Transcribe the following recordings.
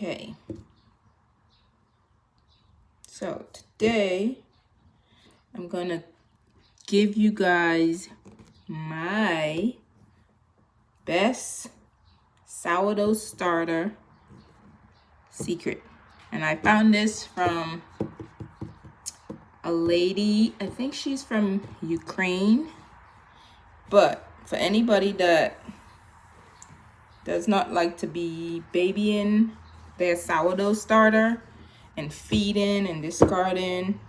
Okay. So today I'm gonna give you guys my best sourdough starter secret. And I found this from a lady, I think she's from Ukraine. But for anybody that does not like to be babying their sourdough starter and feeding and discarding,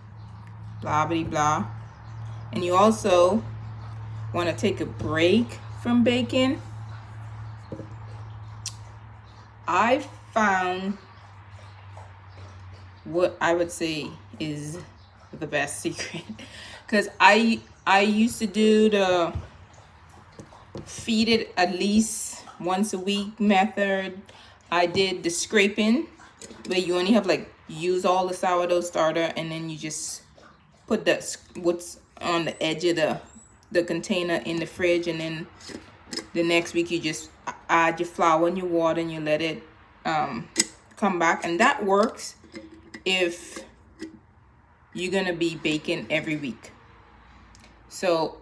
blah blah blah, and you also want to take a break from baking, I found what I would say is the best secret. Because I used to do the feed it at least once a week method. I did the scraping where you only have like use all the sourdough starter and then you just put what's on the edge of the container in the fridge, and then the next week you just add your flour and your water and you let it come back. And that works if you're gonna be baking every week. So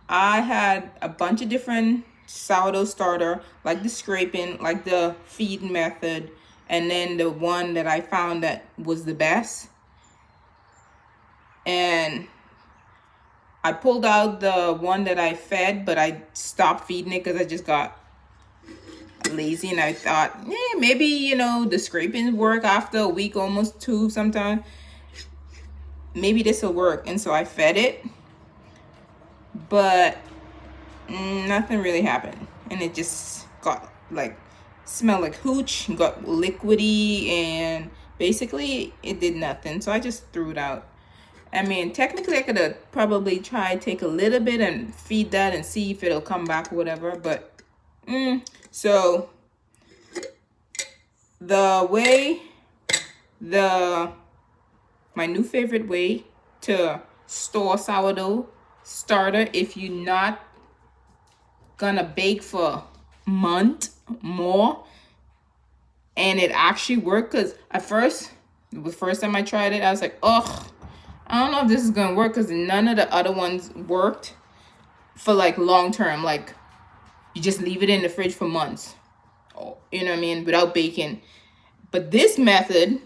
I had a bunch of different sourdough starter, like the scraping, like the feeding method, and then the one that I found that was the best. And I pulled out the one that I fed, but I stopped feeding it because I just got lazy, and I thought, maybe, the scrapings work after a week, almost two sometimes. Maybe this will work. And so I fed it, but nothing really happened. And it just got like, smelled like hooch, got liquidy, and basically it did nothing. So I just threw it out. I mean, technically I could have probably tried take a little bit and feed that and see if it'll come back or whatever, but so my new favorite way to store sourdough starter, if you're not gonna bake for a month more and it actually worked, because at first, the first time I tried it, I was like, ugh, I don't know if this is gonna work, because none of the other ones worked for like long term. Like you just leave it in the fridge for months, you know what I mean, without baking. But this method,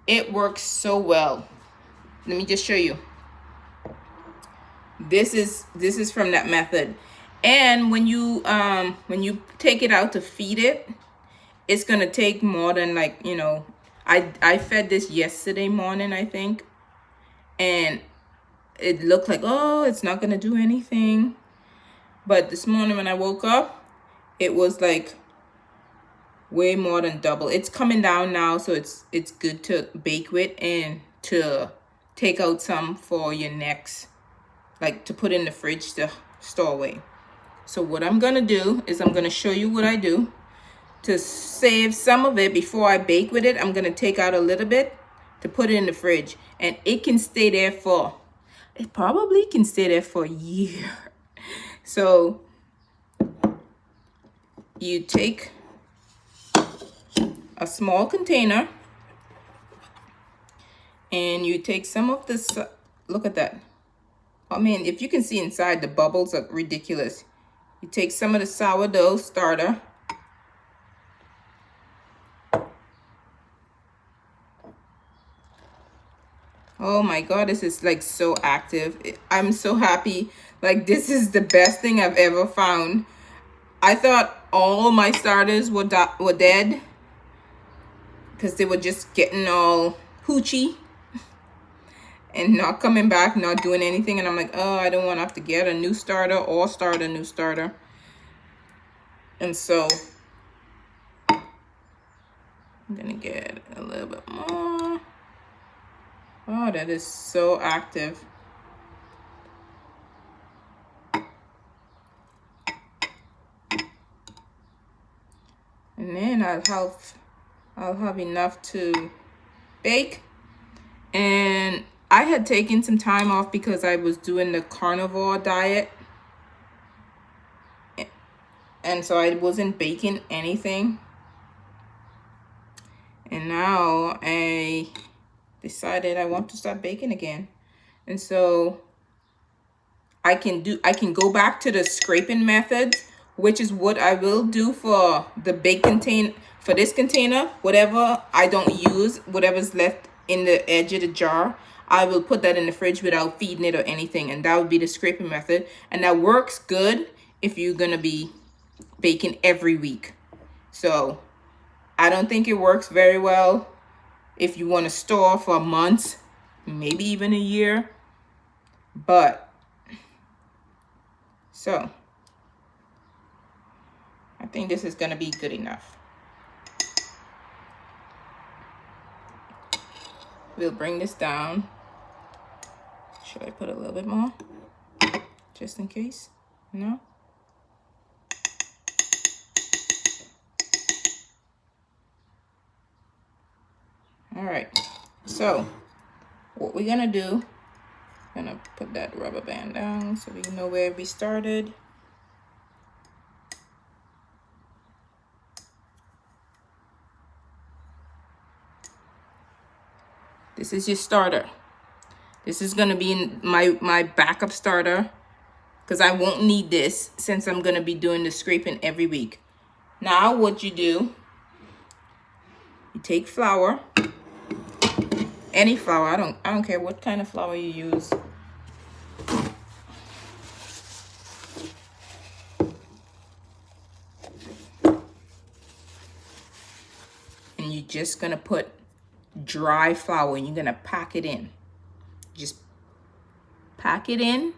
it works so well. Let me just show you. This is from that method. And when you take it out to feed it, it's gonna take more than like, I fed this yesterday morning, I think, and it looked like, oh, it's not gonna do anything. But this morning when I woke up, it was like way more than double. It's coming down now, so it's good to bake with and to take out some for your next, like to put in the fridge to store away. So what I'm gonna do is I'm gonna show you what I do to save some of it before I bake with it. I'm gonna take out a little bit to put it in the fridge, and it can stay there it probably can stay there for a year. So you take a small container and you take some of this, look at that. I mean, if you can see inside, the bubbles are ridiculous. You take some of the sourdough starter. Oh my God, this is like so active. I'm so happy. Like, this is the best thing I've ever found. I thought all my starters were dead because they were just getting all hoochie and not coming back, not doing anything. And I'm like, oh, I don't want to have to get a new starter or start a new starter. And so I'm gonna get a little bit more. Oh, that is so active. And then I'll have enough to bake. And I had taken some time off because I was doing the carnivore diet. And so I wasn't baking anything. And now I decided I want to start baking again. And so I can go back to the scraping method, which is what I will do for the bake container, for this container. Whatever I don't use, whatever's left in the edge of the jar, I will put that in the fridge without feeding it or anything, and that would be the scraping method. And that works good if you're gonna be baking every week. So I don't think it works very well if you want to store for months, maybe even a year. But so I think this is gonna be good enough. We'll bring this down. Should I put a little bit more? Just in case? No? All right, so what we're gonna do, I'm gonna put that rubber band down so we know where we started. This is your starter. This is gonna be my backup starter, because I won't need this since I'm gonna be doing the scraping every week. Now what you do, you take flour, any flour, I don't care what kind of flour you use. And you're just gonna put dry flour and you're gonna pack it in. Just pack it in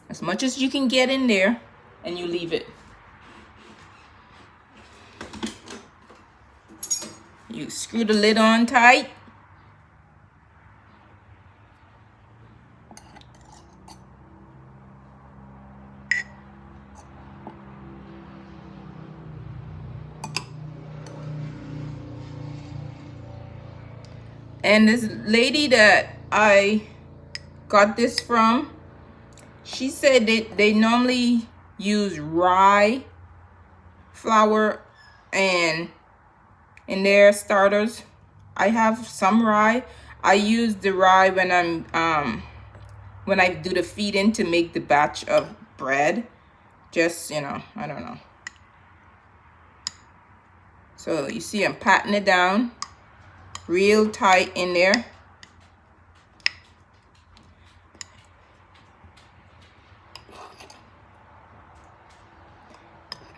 as much as you can get in there, and you leave it. You screw the lid on tight. And this lady that I got this from, she said they normally use rye flour and in their starters. I have some rye. I use the rye when when I do the feed-in to make the batch of bread. Just, I don't know. So you see I'm patting it down real tight in there.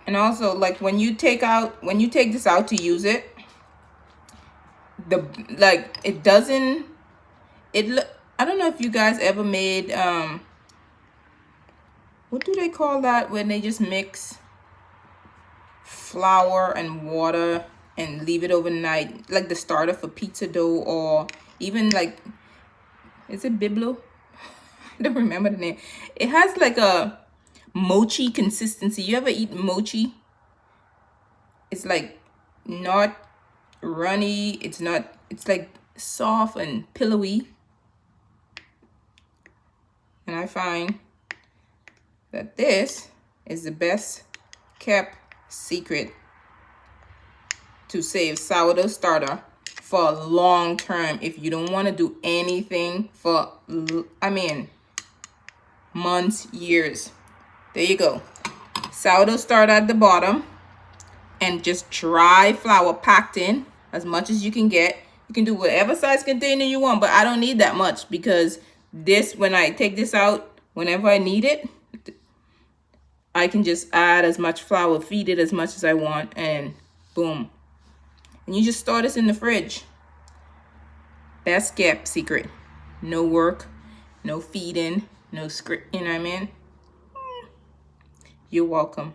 And also, like, when you take this out to use it, I don't know if you guys ever made what do they call that when they just mix flour and water and leave it overnight, like the starter for pizza dough, or even like, is it Biblo? I don't remember the name. It has like a mochi consistency. You ever eat mochi? It's like not runny, it's like soft and pillowy. And I find that this is the best kept secret to save sourdough starter for a long term. If you don't want to do anything for, months, years. There you go. Sourdough starter at the bottom, and just dry flour packed in as much as you can get. You can do whatever size container you want, but I don't need that much, because this, when I take this out, whenever I need it, I can just add as much flour, feed it as much as I want, and boom. And you just store this in the fridge. Best kept secret. No work, no feeding, no script, you know what I mean? You're welcome.